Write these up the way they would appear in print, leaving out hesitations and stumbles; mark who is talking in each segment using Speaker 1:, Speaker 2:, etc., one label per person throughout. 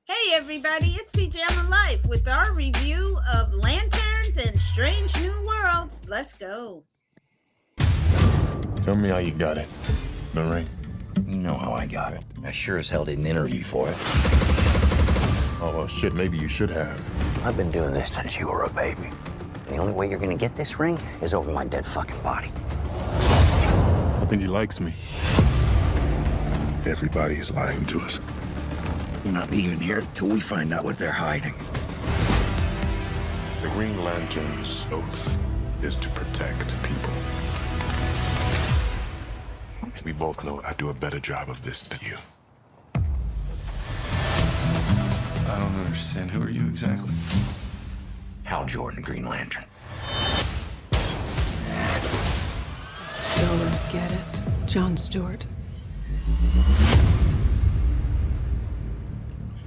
Speaker 1: Hey everybody, it's Pjammalyfe with our review of Lanterns and Strange New Worlds. Let's go.
Speaker 2: Tell me how you got it. The ring.
Speaker 3: You know how I got it. I sure as hell didn't interview for it.
Speaker 2: Oh, well, shit, maybe you should have.
Speaker 3: I've been doing this since you were a baby. And the only way you're gonna get this ring is over my dead fucking body.
Speaker 2: I think he likes me. Everybody is lying to us.
Speaker 3: You're not leaving here till we find out what they're hiding.
Speaker 2: The Green Lantern's oath is to protect people. And we both know I do a better job of this than you.
Speaker 4: I don't understand. Who are you exactly?
Speaker 3: Hal Jordan, Green Lantern.
Speaker 5: Don't get it, John Stewart.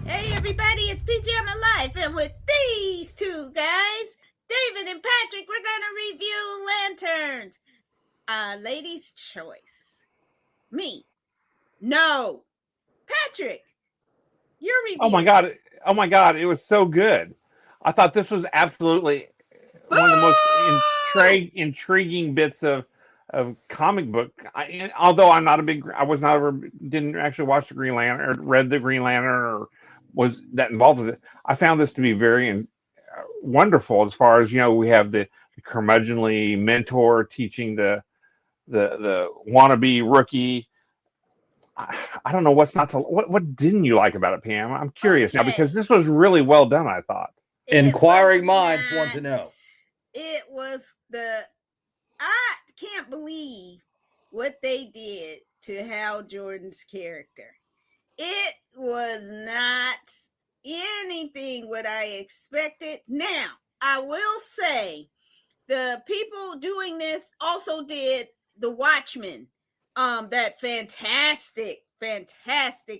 Speaker 1: Hey everybody, it's Pjammalyfe, and with these two guys, David and Patrick, we're gonna review Lanterns. Ladies' choice. Me. No. Patrick, your review.
Speaker 6: Oh my god, it was so good. I thought this was absolutely one of the most intriguing bits of comic book. Although I'm not a big, didn't actually watch the Green Lantern or read the Green Lantern or was that involved with it. I found this to be very wonderful as far as, we have the curmudgeonly mentor teaching the wannabe rookie. I don't know what's not to. What didn't you like about it, Pam? I'm curious now because this was really well done. I thought.
Speaker 7: Inquiring minds want to know.
Speaker 1: It was I can't believe what they did to Hal Jordan's character. It was not anything what I expected. Now, I will say the people doing this also did The Watchmen, that fantastic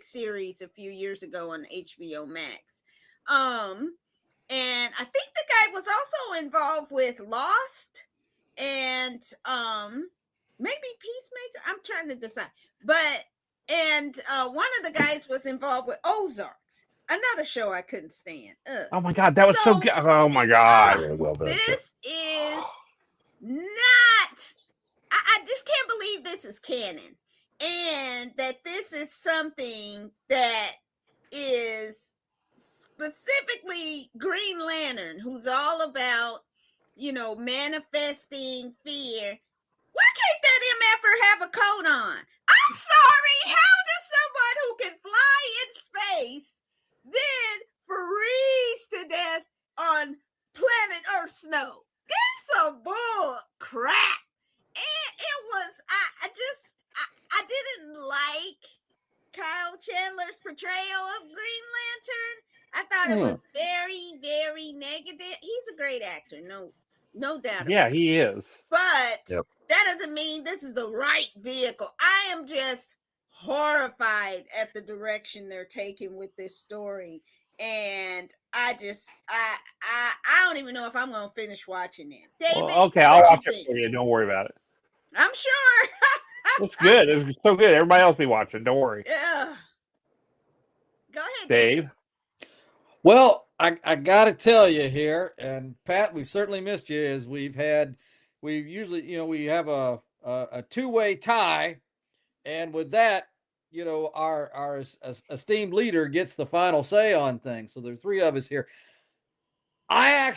Speaker 1: series a few years ago on HBO Max. And I think the guy was also involved with Lost and maybe Peacemaker. I'm trying to decide. And one of the guys was involved with Ozarks, another show I couldn't stand.
Speaker 6: Oh my god, that was so good. Oh my god.
Speaker 1: This is not, I just can't believe this is canon. And that this is something that is specifically Green Lantern, who's all about, manifesting fear. Why can't that MFer have a coat on? I'm sorry. How does someone who can fly in space then freeze to death on planet Earth snow? That's some bull crap. And it was, I didn't like Kyle Chandler's portrayal of Green Lantern. I thought it was very, very negative. He's a great actor, no doubt.
Speaker 6: Yeah, he is.
Speaker 1: But that doesn't mean this is the right vehicle. I am just horrified at the direction they're taking with this story. And I don't even know if I'm going to finish watching it. David,
Speaker 6: okay, I'll watch it for you. Don't worry about it.
Speaker 1: I'm sure.
Speaker 6: It's good. It's so good. Everybody else be watching. Don't worry.
Speaker 1: Yeah. Go ahead,
Speaker 6: Dave.
Speaker 7: Well, I got to tell you here, and Pat, we've certainly missed you as we usually, we have a two-way tie, and with that, our esteemed leader gets the final say on things. So there are three of us here. I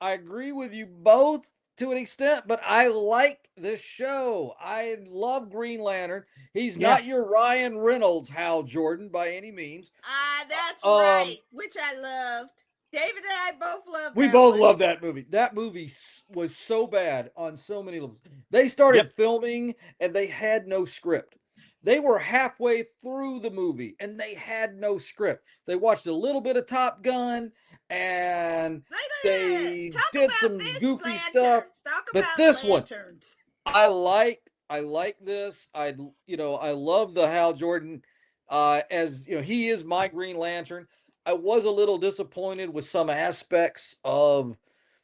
Speaker 7: agree with you both to an extent, but I like this show. I love Green Lantern. He's not your Ryan Reynolds, Hal Jordan, by any means.
Speaker 1: That's right, which I loved. David and I both loved.
Speaker 7: We both love that movie. That movie was so bad on so many levels. They started filming and they had no script. They were halfway through the movie and they had no script. They watched a little bit of Top Gun and they did some goofy stuff. But this one, I like this. I love the Hal Jordan as he is my Green Lantern. I was a little disappointed with some aspects of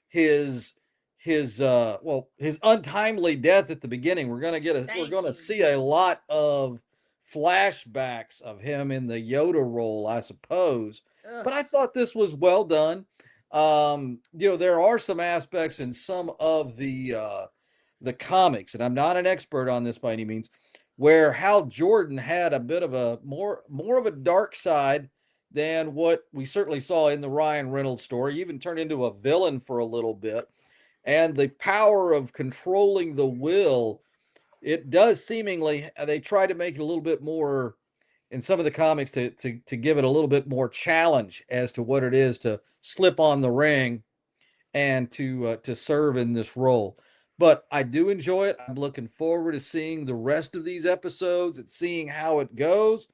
Speaker 7: his untimely death at the beginning. We're going to see a lot of flashbacks of him in the Yoda role, I suppose.
Speaker 1: Ugh.
Speaker 7: But I thought this was well done. There are some aspects in some of the comics, and I'm not an expert on this by any means, where Hal Jordan had a bit of a more of a dark side than what we certainly saw in the Ryan Reynolds story. He even turned into a villain for a little bit. And the power of controlling the will, it does seemingly, they try to make it a little bit more in some of the comics to give it a little bit more challenge as to what it is to slip on the ring and to serve in this role. But I do enjoy it. I'm looking forward to seeing the rest of these episodes and seeing how it goes.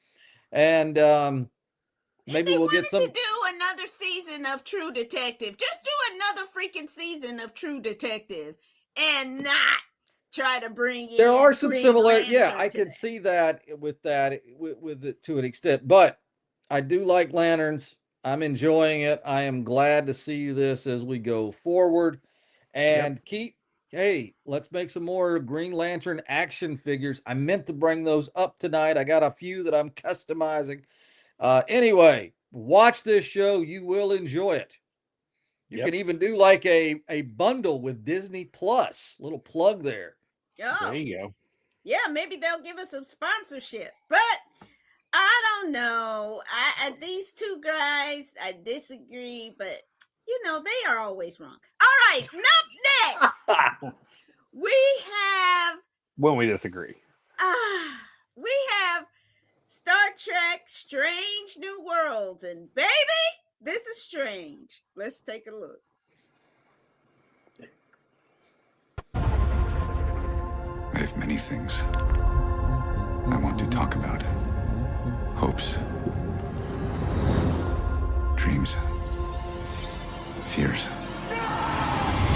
Speaker 7: And
Speaker 1: If
Speaker 7: maybe
Speaker 1: they
Speaker 7: we'll get
Speaker 1: wanted
Speaker 7: some.
Speaker 1: to do another season of True Detective, just do another freaking season of True Detective and not try to bring
Speaker 7: There are
Speaker 1: in
Speaker 7: some
Speaker 1: Green
Speaker 7: similar. Yeah,
Speaker 1: Lantern
Speaker 7: I
Speaker 1: to
Speaker 7: can see that with it to an extent. But I do like Lanterns. I'm enjoying it. I am glad to see this as we go forward. And hey, let's make some more Green Lantern action figures. I meant to bring those up tonight. I got a few that I'm customizing. Anyway, watch this show. You will enjoy it. You can even do like a bundle with Disney Plus. Little plug there.
Speaker 1: Oh,
Speaker 6: There you go.
Speaker 1: Yeah, maybe they'll give us some sponsorship. But I don't know. I these two guys, I disagree, but they are always wrong. All right, up next, we have
Speaker 6: When we disagree.
Speaker 1: we have Star Trek Strange New Worlds, and baby, this is strange. Let's take a look.
Speaker 2: I have many things I want to talk about. Hopes, dreams, fears.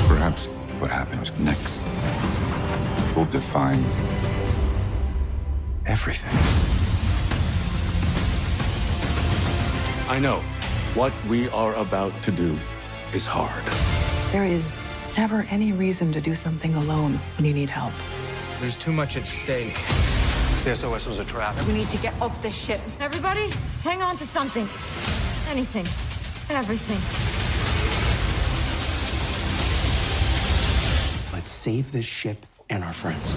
Speaker 2: Perhaps what happens next will define everything.
Speaker 8: I know what we are about to do is hard.
Speaker 5: There is never any reason to do something alone when you need help.
Speaker 9: There's too much at stake.
Speaker 8: The SOS was a trap.
Speaker 10: We need to get off this ship. Everybody, hang on to something. Anything. Everything.
Speaker 3: Let's save this ship and our friends.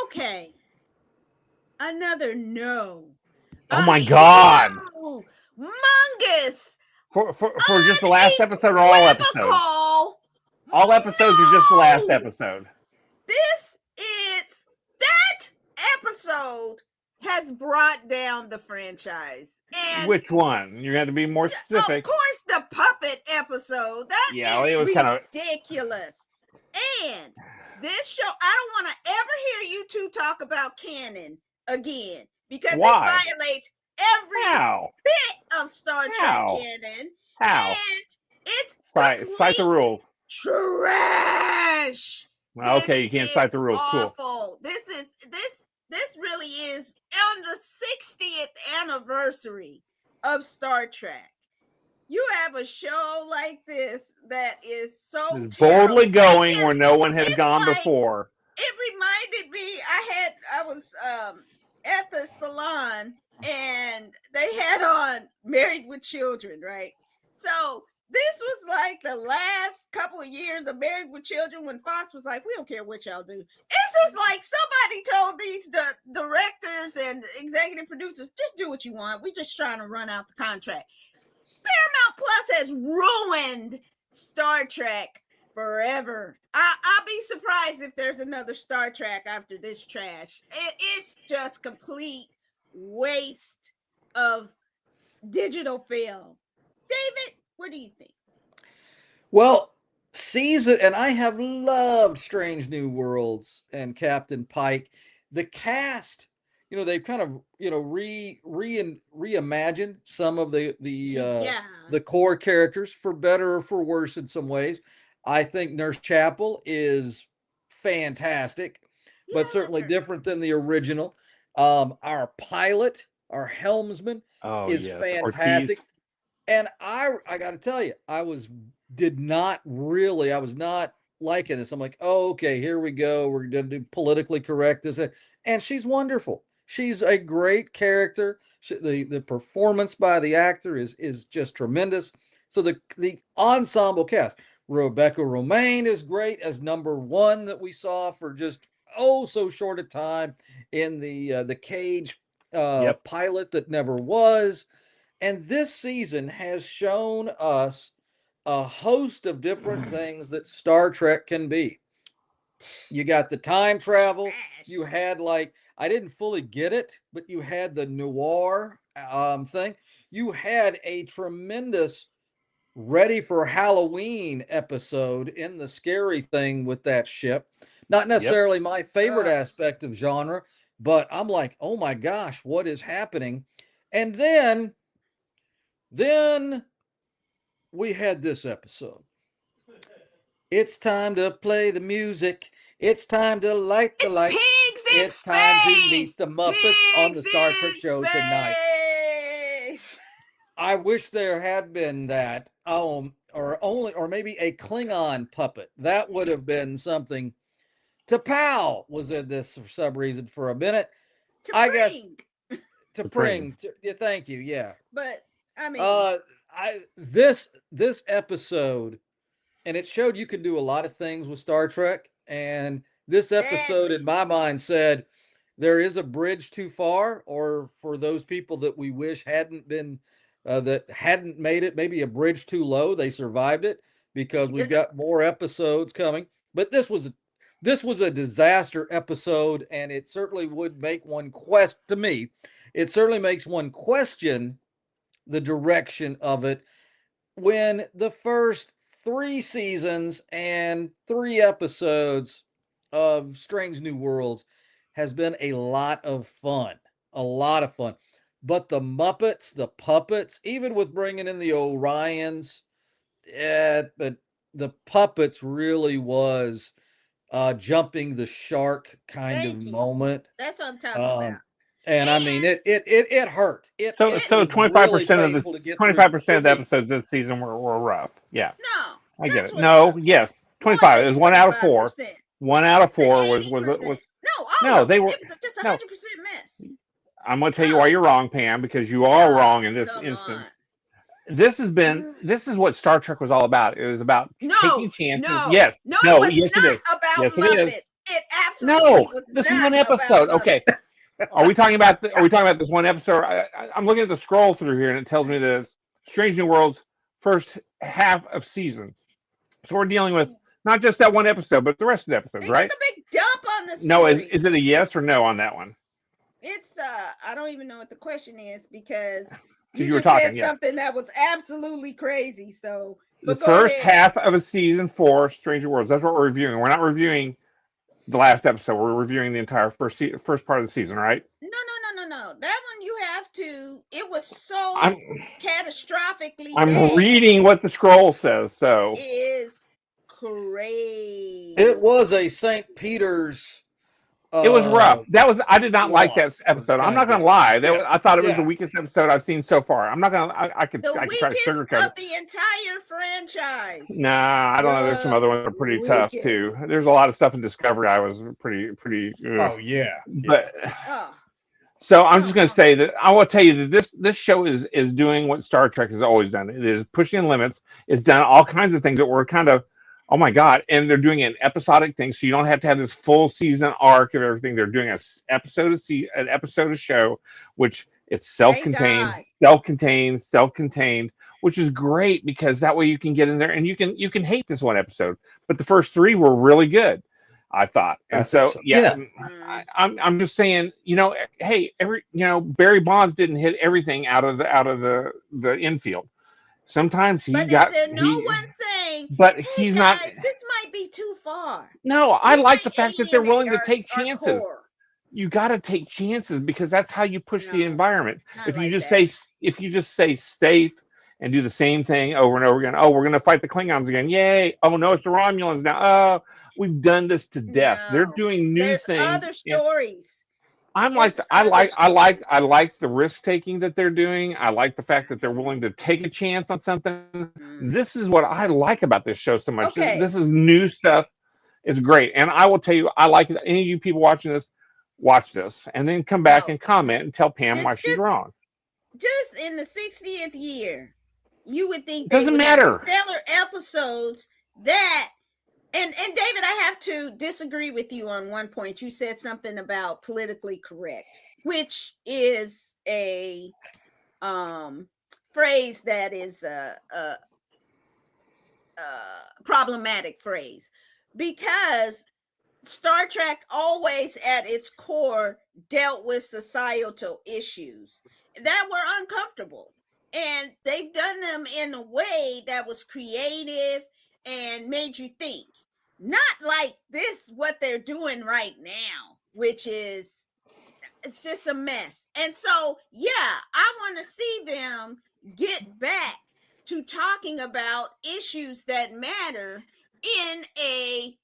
Speaker 1: Okay. Another no.
Speaker 6: Oh my God.
Speaker 1: Humongous.
Speaker 6: For just the last episode or all episodes? All episodes or just the last episode?
Speaker 1: That episode has brought down the franchise. And
Speaker 6: which one? You have to be more specific.
Speaker 1: Of course, the puppet episode. It was kind of ridiculous. And this show, I don't want to ever hear you two talk about canon again because it violates every bit of Star Trek canon.
Speaker 6: How?
Speaker 1: And it's
Speaker 6: cite the rules.
Speaker 1: Trash.
Speaker 6: Okay, you can't cite the rules.
Speaker 1: Awful.
Speaker 6: Cool.
Speaker 1: This really is on the 60th anniversary of Star Trek. You have a show like this that is so
Speaker 6: it's boldly going where no one has gone
Speaker 1: like,
Speaker 6: before.
Speaker 1: It reminded me, I was at the salon and they had on Married with Children, right? So this was like the last couple of years of Married with Children when Fox was like, we don't care what y'all do. This is like somebody told these directors and executive producers, just do what you want. We're just trying to run out the contract. Paramount Plus has ruined Star Trek forever. I'll be surprised if there's another Star Trek after this trash. It's just complete waste of digital film. David, what do you think?
Speaker 7: Well, and I have loved Strange New Worlds and Captain Pike. The cast, they've kind of, reimagined some of the core characters for better or for worse in some ways. I think Nurse Chapel is fantastic, but certainly different than the original. Our pilot, our helmsman, is fantastic. And I got to tell you, I was not liking this. I'm like, oh, okay, here we go. We're going to do politically correct this. And she's wonderful. She's a great character. The performance by the actor is just tremendous. So the ensemble cast, Rebecca Romaine is great as number one that we saw for just so short a time in the Cage pilot that never was. And this season has shown us a host of different things that Star Trek can be. You got the time travel. You had I didn't fully get it, but you had the noir thing. You had a tremendous Ready for Halloween episode in the scary thing with that ship. Not necessarily my favorite aspect of genre, but I'm like, oh my gosh, what is happening? And then we had this episode. It's time to play the music. It's time to light the light. It's time to meet the Muppets on the Star Trek show tonight. I wish there had been that, or maybe a Klingon puppet. That would have been something. T'Pau was in this for some reason for a minute. T'Pring. Yeah, thank you. Yeah.
Speaker 1: But I mean,
Speaker 7: this episode, and it showed you could do a lot of things with Star Trek. And this episode, in my mind, said there is a bridge too far, or for those people that we wish hadn't been, that hadn't made it, maybe a bridge too low. They survived it because we've got more episodes coming. But this was a disaster episode, and it certainly would make one to me. It certainly makes one question the direction of it when the first 3 seasons and 3 episodes of Strange New Worlds has been a lot of fun. But the Muppets, the puppets, even with bringing in the Orions, but the puppets really was jumping the shark kind of moment.
Speaker 1: That's what I'm talking about.
Speaker 7: And I mean, it hurt.
Speaker 6: So 25% of the 25% of the episodes this season were rough. Yeah.
Speaker 1: No,
Speaker 6: I get it. No, yes, 25. It was 1 out of 4. 1 out of 4 was. No, they were
Speaker 1: just 100% miss.
Speaker 6: I'm going to tell you why you're wrong, Pam, because you are wrong in this instance. This is what Star Trek was all about. It was about taking chances. Yes. No, yes, it is. Yes, it is.
Speaker 1: It absolutely was
Speaker 6: this is one episode. Okay. Are we talking about this one episode? I'm looking at the scroll through here, and it tells me the Strange New Worlds first half of season. So we're dealing with not just that one episode, but the rest of the episodes, right?
Speaker 1: It's a big dump on the series.
Speaker 6: No, is it a yes or no on that one?
Speaker 1: It's I don't even know what the question is because
Speaker 6: you were talking
Speaker 1: something that was absolutely crazy. So
Speaker 6: the first half of a season 4 Stranger Worlds. That's what we're reviewing. We're not reviewing the last episode. We're reviewing the entire first part of the season, right?
Speaker 1: No. That one you have to. It was so catastrophically.
Speaker 6: I'm reading what the scroll says. So
Speaker 1: is crazy.
Speaker 7: It was a St. Peter's.
Speaker 6: It was rough. I did not like that episode. I'm not gonna lie. I thought it was the weakest episode I've seen so far. I'm not gonna. I could try to sugarcoat
Speaker 1: of the entire franchise.
Speaker 6: Nah, I don't know. There's some other ones that are pretty tough too. There's a lot of stuff in Discovery I was pretty.
Speaker 11: Oh yeah.
Speaker 6: But so I'm just gonna say that I will tell you that this show is doing what Star Trek has always done. It is pushing limits. It's done all kinds of things that were kind of. Oh my God! And they're doing an episodic thing, so you don't have to have this full season arc of everything. They're doing an episode of show, which it's self-contained, which is great because that way you can get in there and you can hate this one episode, but the first 3 were really good, I thought. And I'm just saying, hey, Barry Bonds didn't hit everything out of the infield. Sometimes he got.
Speaker 1: Is there no one saying?
Speaker 6: But he's not.
Speaker 1: This might be too far.
Speaker 6: No, I like the fact that they're willing to take chances. You got to take chances because that's how you push the environment. If you just say safe and do the same thing over and over again. Oh, we're going to fight the Klingons again. Yay! Oh no, it's the Romulans now. Oh, we've done this to death. They're doing new things.
Speaker 1: Other stories.
Speaker 6: I'm like
Speaker 1: There's
Speaker 6: the, I
Speaker 1: other
Speaker 6: like I like I like the risk taking that they're doing. I like the fact that they're willing to take a chance on something.
Speaker 1: Mm.
Speaker 6: This is what I like about this show so much.
Speaker 1: Okay,
Speaker 6: This is new stuff. It's great, and I will tell you, I like it. Any of you people watching this, watch this, and then come back
Speaker 1: no,
Speaker 6: and comment and tell Pam why
Speaker 1: just
Speaker 6: she's wrong.
Speaker 1: just in the 60th year, you would think
Speaker 6: It
Speaker 1: they
Speaker 6: doesn't
Speaker 1: would have
Speaker 6: matter.
Speaker 1: stellar episodes that. And David, I have to disagree with you on one point. You said something about politically correct, which is a phrase that is a problematic phrase, because Star Trek always at its core dealt with societal issues that were uncomfortable. And they've done them in a way that was creative and made you think. Not like this, what they're doing right now, which is, it's just a mess. And so, yeah, I want to see them get back to talking about issues that matter in a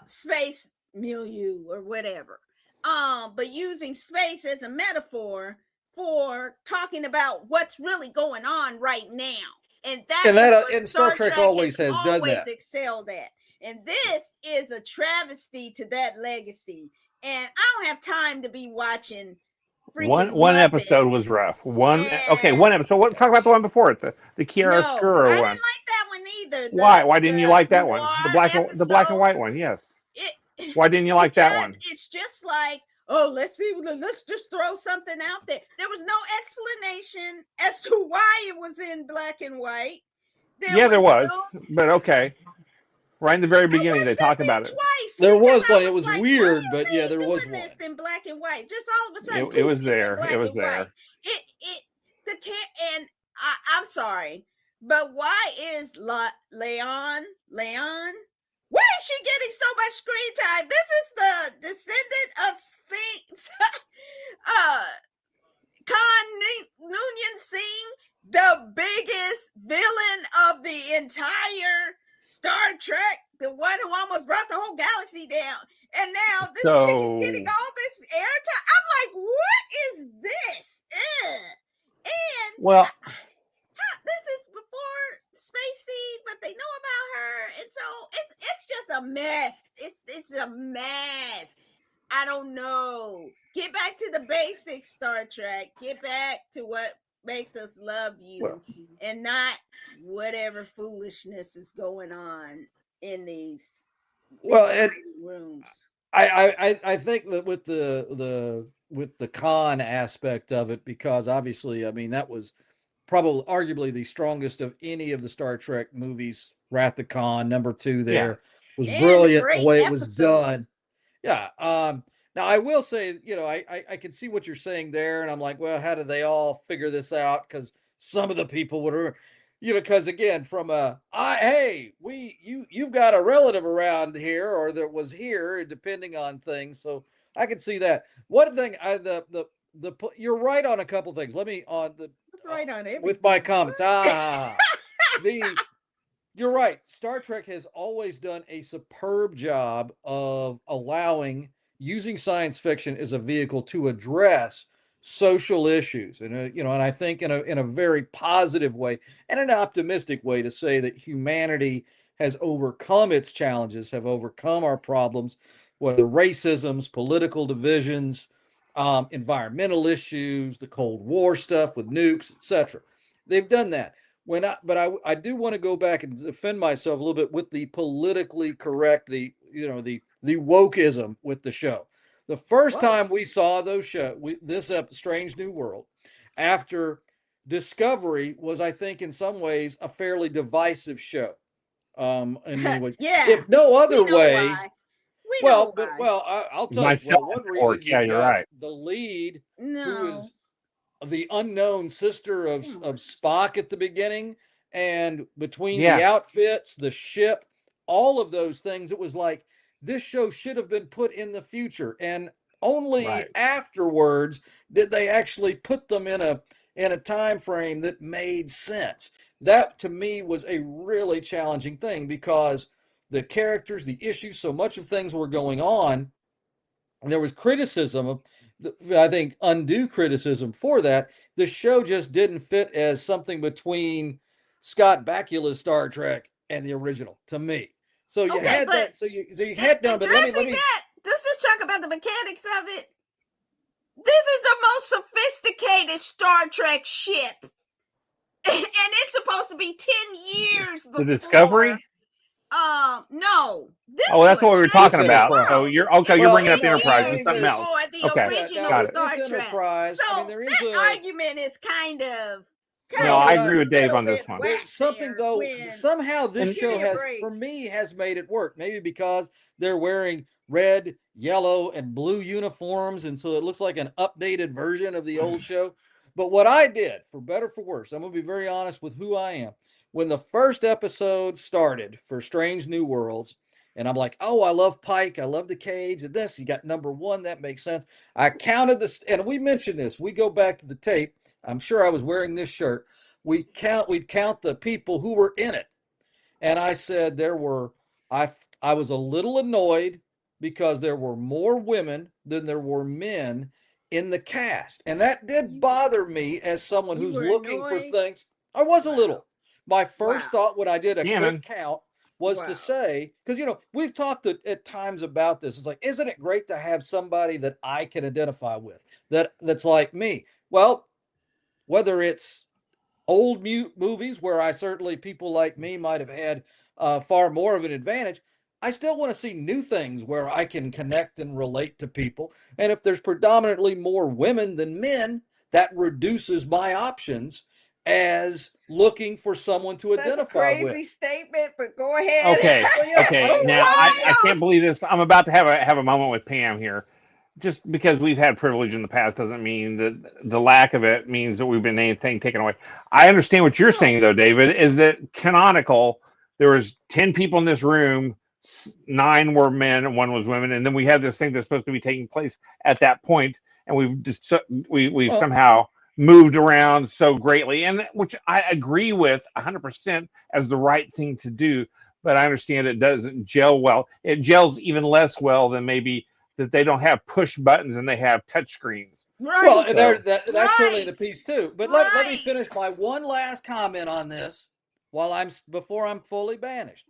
Speaker 1: space milieu or whatever. But using space as a metaphor for talking about what's really going on right now. And that
Speaker 7: And
Speaker 1: is
Speaker 7: that
Speaker 1: what
Speaker 7: and Star
Speaker 1: Star
Speaker 7: Trek
Speaker 1: Trek
Speaker 7: always
Speaker 1: has
Speaker 7: has done
Speaker 1: always
Speaker 7: that.
Speaker 1: excelled at. And this is a travesty to that legacy. And I don't have time to be watching freaking
Speaker 6: One
Speaker 1: Muppet.
Speaker 6: episode was rough. One
Speaker 1: And
Speaker 6: episode. Talk about the one before it, the Kiara
Speaker 1: no,
Speaker 6: Skuro
Speaker 1: I didn't
Speaker 6: one.
Speaker 1: like that one either.
Speaker 6: Why didn't you like
Speaker 1: The
Speaker 6: that one?
Speaker 1: noir
Speaker 6: The black and
Speaker 1: episode.
Speaker 6: white one. Yes.
Speaker 1: It
Speaker 6: Why didn't you like that
Speaker 1: because
Speaker 6: one?
Speaker 1: it's just like, oh, let's just throw something out there. There was no explanation as to why it was in black and white.
Speaker 6: Yeah, there was,
Speaker 1: no.
Speaker 6: but okay. Right in the very
Speaker 1: I
Speaker 6: beginning, they
Speaker 1: watched that
Speaker 6: talk
Speaker 1: thing
Speaker 6: about it.
Speaker 1: twice.
Speaker 7: There
Speaker 1: because
Speaker 7: was
Speaker 1: I
Speaker 7: one. It was
Speaker 1: like,
Speaker 7: weird,
Speaker 1: why
Speaker 7: but
Speaker 1: are
Speaker 7: yeah,
Speaker 1: they
Speaker 7: there was
Speaker 1: doing
Speaker 7: one.
Speaker 1: this in black and white? Just all of a sudden,
Speaker 6: It
Speaker 1: poof,
Speaker 6: was
Speaker 1: it's in
Speaker 6: there.
Speaker 1: black
Speaker 6: It was
Speaker 1: and white.
Speaker 6: there.
Speaker 1: The can and I'm sorry, but why is Leon? Why is she getting so much screen time? This is the descendant of Saints, Khan Noonien Singh, the biggest villain of the entire Star Trek, the one who almost brought the whole galaxy down. And now this chick is getting all this airtime. I'm like, what is this? Ugh. And
Speaker 6: Well,
Speaker 1: this is before Space Seed, but they know about her, and so it's just a mess. It's a mess. I don't know. Get back to the basics, Star Trek. Get back to what makes us love you, and not whatever foolishness is going on in these rooms.
Speaker 7: I think that with the con aspect of it, because obviously, I mean, that was probably arguably the strongest of any of the Star Trek movies. Wrath of Khan, number 2 there was
Speaker 1: And
Speaker 7: brilliant the
Speaker 1: great
Speaker 7: way it was
Speaker 1: episode.
Speaker 7: done. Yeah. Now I will say, I can see what you're saying there, and I'm like, well, how did they all figure this out? Because some of the people would remember, because again, from you've got a relative around here, or that was here, depending on things. So I can see that. One thing, you're right on a couple things. Let me on the
Speaker 1: right on everything.
Speaker 7: with my comments. You're right. Star Trek has always done a superb job of using science fiction as a vehicle to address social issues, and and I think in a very positive way and an optimistic way, to say that humanity has overcome its challenges, have overcome our problems, whether racisms, political divisions, environmental issues, the Cold War stuff with nukes, etc. They've done that. But I do want to go back and defend myself a little bit with the politically correct, the wokeism with the show. The first time we saw this Strange New World, after Discovery, was, I think, in some ways a fairly divisive show. In many ways,
Speaker 1: yeah.
Speaker 7: If no other way, I'll tell you. Well, one reason you've got
Speaker 6: right.
Speaker 7: the lead, who is the unknown sister of Spock at the beginning, and between the outfits, the ship, all of those things, it was like this show should have been put in the future, and only afterwards did they actually put them in a time frame that made sense. That to me was a really challenging thing, because the characters, the issues, so much of things were going on, and there was criticism I think, undue criticism for that. The show just didn't fit as something between Scott Bakula's Star Trek and the original to me. So you
Speaker 1: Okay,
Speaker 7: had
Speaker 1: but
Speaker 7: that. So you had done. But let
Speaker 1: addressing
Speaker 7: me.
Speaker 1: that, let's just talk about the mechanics of it. This is the most sophisticated Star Trek ship. And it's supposed to be 10 years
Speaker 6: The
Speaker 1: before.
Speaker 6: Discovery.
Speaker 1: No, this
Speaker 6: Oh, that's
Speaker 1: one,
Speaker 6: what we were
Speaker 7: This
Speaker 1: Strange
Speaker 6: talking
Speaker 1: New
Speaker 6: about.
Speaker 7: Enterprise.
Speaker 6: So
Speaker 1: Worlds.
Speaker 6: you're okay.
Speaker 1: It's
Speaker 6: You're
Speaker 7: Well,
Speaker 6: bringing up
Speaker 1: 10
Speaker 7: no,
Speaker 6: Enterprise
Speaker 1: years
Speaker 6: and something else.
Speaker 1: before the
Speaker 6: Okay,
Speaker 7: yeah. Now
Speaker 1: original
Speaker 6: got
Speaker 7: with
Speaker 6: it.
Speaker 7: this
Speaker 1: Star Trek.
Speaker 7: Enterprise, I mean,
Speaker 1: So
Speaker 7: there is
Speaker 1: that argument is kind of
Speaker 6: No, I
Speaker 7: but
Speaker 6: agree with Dave
Speaker 1: little
Speaker 6: on this
Speaker 1: bit
Speaker 6: one.
Speaker 1: whack
Speaker 7: there's something
Speaker 1: there
Speaker 7: though.
Speaker 1: when
Speaker 7: Somehow this
Speaker 6: And
Speaker 1: give
Speaker 7: show
Speaker 1: me a
Speaker 7: has,
Speaker 1: break.
Speaker 7: for me, has made it work. Maybe because they're wearing red, yellow, and blue uniforms, and so it looks like an updated version of the old show. But what I did, for better for worse, I'm gonna be very honest with who I am. When the first episode started for Strange New Worlds, and I'm like, oh, I love Pike, I love the cage, and this, you got number one, that makes sense. I counted this, and we mentioned this. We go back to the tape. I'm sure I was wearing this shirt. We'd count the people who were in it, and I said there were I I was a little annoyed because there were more women than there were men in the cast, and that did bother me as someone
Speaker 1: You
Speaker 7: who's
Speaker 1: were
Speaker 7: looking for
Speaker 1: annoyed.
Speaker 7: things. I was a
Speaker 1: Wow.
Speaker 7: little. My first
Speaker 1: Wow.
Speaker 7: thought when I did a quick
Speaker 6: Cannon.
Speaker 7: count was to
Speaker 1: Wow.
Speaker 7: say, because we've talked at times about this. It's like, isn't it great to have somebody that I can identify with, that's like me? Well, whether it's old movies where I certainly, people like me might have had far more of an advantage, I still want to see new things where I can connect and relate to people. And if there's predominantly more women than men, that reduces my options as looking for someone to
Speaker 1: That's a
Speaker 7: identify with.
Speaker 1: crazy statement, but go ahead.
Speaker 6: Okay,
Speaker 7: Well, yeah, I
Speaker 6: okay.
Speaker 7: mean,
Speaker 6: Now
Speaker 7: I mean,
Speaker 6: I can't believe this. I'm about to have a moment with Pam here. Just because we've had privilege in the past doesn't mean that the lack of it means that we've been anything taken away. I understand what you're
Speaker 7: no,
Speaker 6: saying though, David. Is that canonical? There was 10 people in this room, nine were men and one was women, and then we have this thing that's supposed to be taking place at that point, and we've just we've
Speaker 7: well,
Speaker 6: somehow moved around so greatly, and which I agree with 100% as the right thing to do. But I understand it doesn't gel well. It gels even less well than maybe that they don't have push buttons and they have touch screens.
Speaker 1: Right.
Speaker 7: well,
Speaker 6: So
Speaker 7: that's certainly
Speaker 1: Right.
Speaker 7: the piece too. But let me
Speaker 1: Right.
Speaker 7: finish my one last comment on this while before I'm fully banished.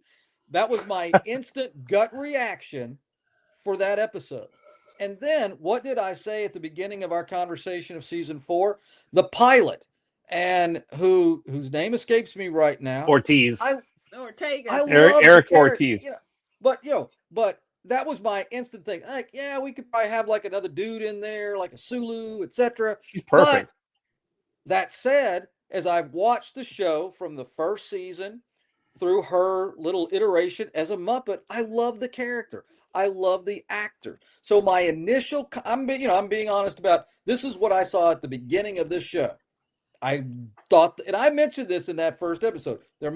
Speaker 7: That was my instant gut reaction for that episode. And then what did I say at the beginning of our conversation of season 4? The pilot, and whose name escapes me right now.
Speaker 6: Ortiz,
Speaker 7: I
Speaker 1: Ortega.
Speaker 7: I love the
Speaker 6: Eric
Speaker 7: character,
Speaker 6: Ortiz,
Speaker 7: but that was my instant thing. Like, yeah, we could probably have like another dude in there, like a Sulu, etc.
Speaker 6: she's
Speaker 7: But
Speaker 6: perfect.
Speaker 7: that said, as I've watched the show from the first season through her little iteration as a Muppet, I love the character. I love the actor. So my initial, I'm being honest about this is what I saw at the beginning of this show. I thought, and I mentioned this in that first episode, there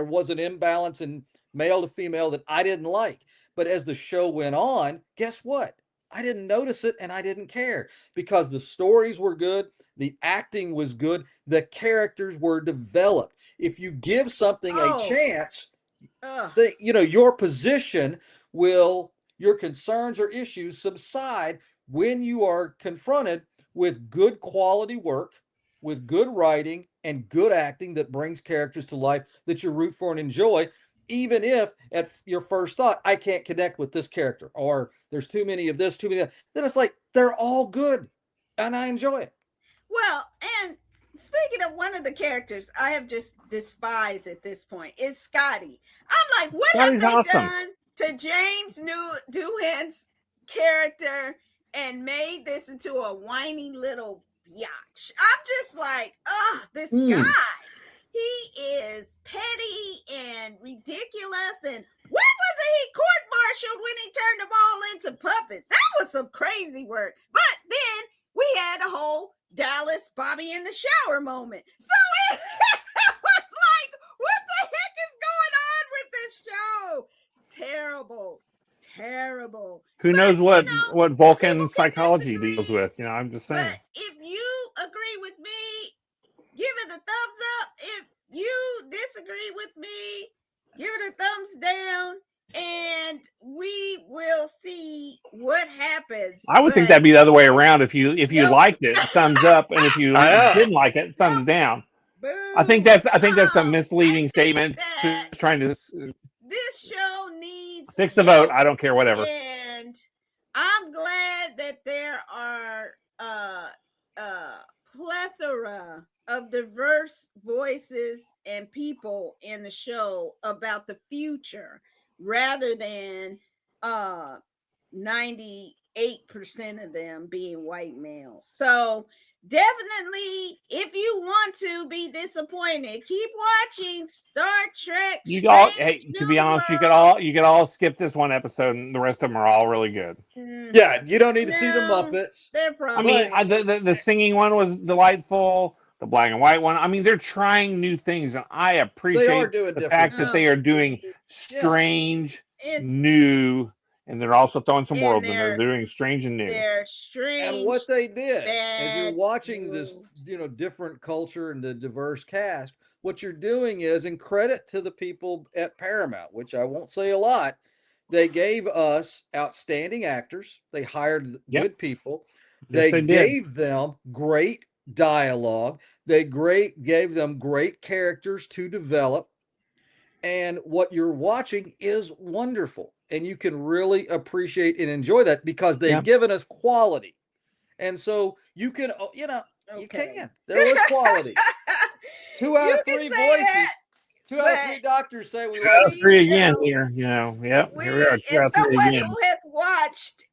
Speaker 7: was an imbalance in male to female that I didn't like. But as the show went on, guess what? I didn't notice it and I didn't care because the stories were good, the acting was good, the characters were developed. If you give something a
Speaker 1: Oh.
Speaker 7: chance,
Speaker 1: Ugh.
Speaker 7: your position will, your concerns or issues subside when you are confronted with good quality work, with good writing and good acting that brings characters to life that you root for and enjoy, even if at your first thought, I can't connect with this character, or there's too many of this, too many of that. Then it's like they're all good and I enjoy it.
Speaker 1: Well, and speaking of one of the characters I have just despised at this point is Scotty. I'm like, what have
Speaker 6: Scotty's
Speaker 1: they
Speaker 6: awesome.
Speaker 1: done to James Doohan's character and made this into a whiny little biatch? I'm just like, this guy. He is petty and ridiculous. And when wasn't he court-martialed when he turned them all into puppets? That was some crazy work. But then we had a whole Dallas Bobby in the shower moment. So it was like, what the heck is going on with this show? Terrible. Terrible.
Speaker 6: Who
Speaker 1: But,
Speaker 6: knows what Vulcan
Speaker 1: people can
Speaker 6: psychology deals
Speaker 1: disagree.
Speaker 6: with? I'm just
Speaker 1: But
Speaker 6: saying.
Speaker 1: if you agree with me, give it a thumbs up. If you disagree with me, give it a thumbs down. and we will see what happens.
Speaker 6: I would think
Speaker 1: But
Speaker 6: that'd be the other way around. If you
Speaker 1: nope.
Speaker 6: liked it, thumbs up, and if you
Speaker 7: Yeah.
Speaker 6: didn't like it, thumbs down. I think
Speaker 1: Boo.
Speaker 6: that's a
Speaker 1: No, I
Speaker 6: misleading
Speaker 1: think
Speaker 6: statement to
Speaker 1: that
Speaker 6: trying to
Speaker 1: this show needs
Speaker 6: fix the vote.
Speaker 1: help,
Speaker 6: I don't care, whatever.
Speaker 1: and I'm glad that there are plethora of diverse voices and people in the show about the future rather than 98% of them being white males. So definitely, if you want to be disappointed, keep watching Star Trek
Speaker 6: You all,
Speaker 1: Strange
Speaker 6: hey, to be
Speaker 1: New
Speaker 6: honest,
Speaker 1: World.
Speaker 6: you could all skip this one episode, and the rest of them are all really good.
Speaker 7: Yeah, you don't need to see the
Speaker 1: No,
Speaker 7: Muppets.
Speaker 1: they're
Speaker 6: I mean,
Speaker 1: probably
Speaker 6: the singing one was delightful. The black and white one. I mean, they're trying new things, and I
Speaker 7: They are
Speaker 6: appreciate
Speaker 7: doing
Speaker 6: the
Speaker 7: different
Speaker 6: fact that
Speaker 1: oh,
Speaker 7: things.
Speaker 6: they are doing
Speaker 1: please.
Speaker 7: Yeah.
Speaker 6: strange,
Speaker 1: It's
Speaker 6: new, and they're also throwing some
Speaker 1: in
Speaker 6: worlds in there. They're doing strange and new.
Speaker 1: their
Speaker 7: And
Speaker 1: strange
Speaker 7: what they did, as you're
Speaker 1: bad
Speaker 7: watching this,
Speaker 1: world.
Speaker 7: different culture and the diverse cast, what you're doing is, in credit to the people at Paramount, which I won't say a lot, they gave us outstanding actors. They hired
Speaker 6: Yep.
Speaker 7: good people.
Speaker 6: Yes,
Speaker 7: They
Speaker 6: they did.
Speaker 7: gave them great dialogue. They gave them great characters to develop. And what you're watching is wonderful. And you can really appreciate and enjoy that because they've
Speaker 6: Yep.
Speaker 7: given us quality. And so you can, you
Speaker 1: Okay.
Speaker 7: can. There was quality. Two out
Speaker 1: You
Speaker 7: of
Speaker 1: can
Speaker 7: three
Speaker 1: say
Speaker 7: voices,
Speaker 1: that,
Speaker 7: two out of three
Speaker 1: but
Speaker 7: doctors say we like the
Speaker 1: we
Speaker 6: Three
Speaker 7: character.
Speaker 6: again
Speaker 1: know
Speaker 6: here. Yep.
Speaker 1: we,
Speaker 6: Here we are. Two
Speaker 1: as
Speaker 6: out of three
Speaker 1: someone
Speaker 6: again.
Speaker 1: who has watched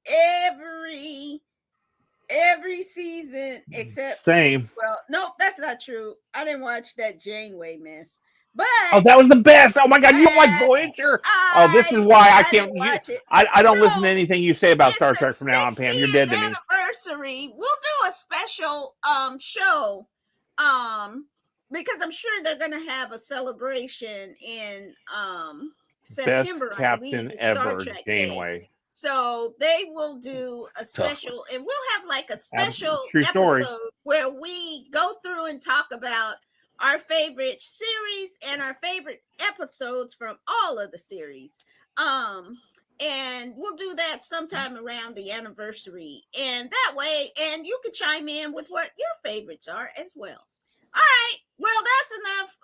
Speaker 1: every season except
Speaker 6: Same.
Speaker 1: well, nope, that's not true. I didn't watch that Janeway mess, but
Speaker 6: Oh, that was the best. Oh my God, you don't like
Speaker 1: uh,
Speaker 6: Voyager? Oh, this is why I
Speaker 1: I didn't
Speaker 6: can't.
Speaker 1: watch it.
Speaker 6: I don't listen to
Speaker 1: So
Speaker 6: anything you say about
Speaker 1: it's
Speaker 6: Star
Speaker 1: the
Speaker 6: Trek from now on, Pam. You're
Speaker 1: 60th
Speaker 6: dead to me.
Speaker 1: anniversary. We'll do a special show because I'm sure they're gonna have a celebration in
Speaker 6: Best
Speaker 1: September, I believe,
Speaker 6: captain
Speaker 1: is Star
Speaker 6: ever,
Speaker 1: Trek Day.
Speaker 6: Janeway.
Speaker 1: So they will do a
Speaker 7: Tough one.
Speaker 1: special, and we'll have like a special
Speaker 6: True story.
Speaker 1: episode where we go through and talk about our favorite series and our favorite episodes from all of the series. And we'll do that sometime around the anniversary. And that way, and you can chime in with what your favorites are as well. All right. Well, that's enough.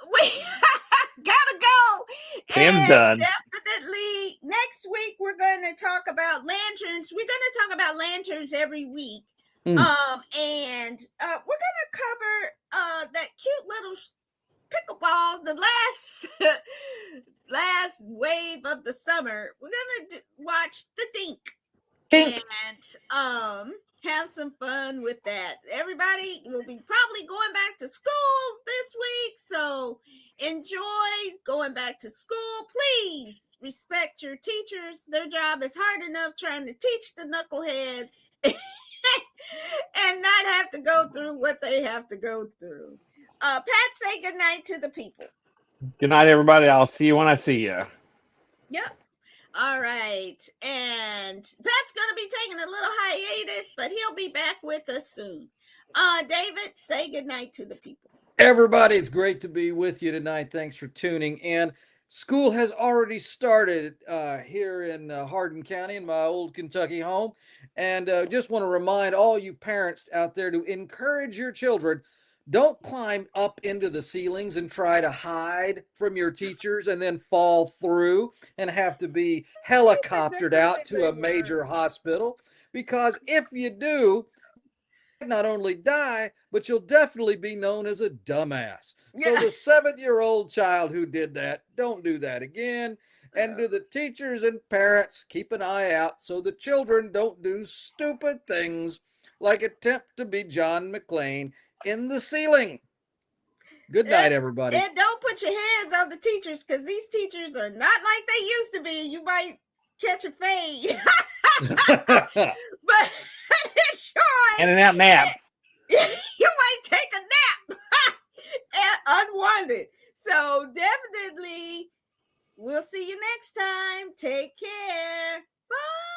Speaker 1: We gotta go.
Speaker 6: Pam's
Speaker 1: And
Speaker 6: done.
Speaker 1: definitely next week we're gonna talk about lanterns. We're gonna talk about lanterns every week. And we're gonna cover that cute little pickleball, the last wave of the summer. We're gonna watch the Dink. And have some fun with that. Everybody will be probably going back to school this week, so enjoy going back to school. Please respect your teachers. Their job is hard enough trying to teach the knuckleheads and not have to go through what they have to go through. Pat, say goodnight to the people.
Speaker 6: Good night, everybody. I'll see you when I see you.
Speaker 1: Yep. All right. And Pat's going to be taking a little hiatus, but he'll be back with us soon. David, say goodnight to the people.
Speaker 7: Everybody, it's great to be with you tonight. Thanks for tuning in. School has already started here in Hardin County, in my old Kentucky home. And just want to remind all you parents out there to encourage your children. Don't climb up into the ceilings and try to hide from your teachers and then fall through and have to be helicoptered out to a major hospital. Because if you do, not only die, but you'll definitely be known as a dumbass. So the 7-year-old child who did that, don't do that again. And to the teachers and parents, keep an eye out so the children don't do stupid things like attempt to be John McClane in the ceiling. Good night, everybody.
Speaker 1: And don't put your hands on the teachers, because these teachers are not like they used to be. You might catch a fade. But enjoy.
Speaker 6: And a nap.
Speaker 1: You might take a nap. Unwanted. So definitely, we'll see you next time. Take care. Bye.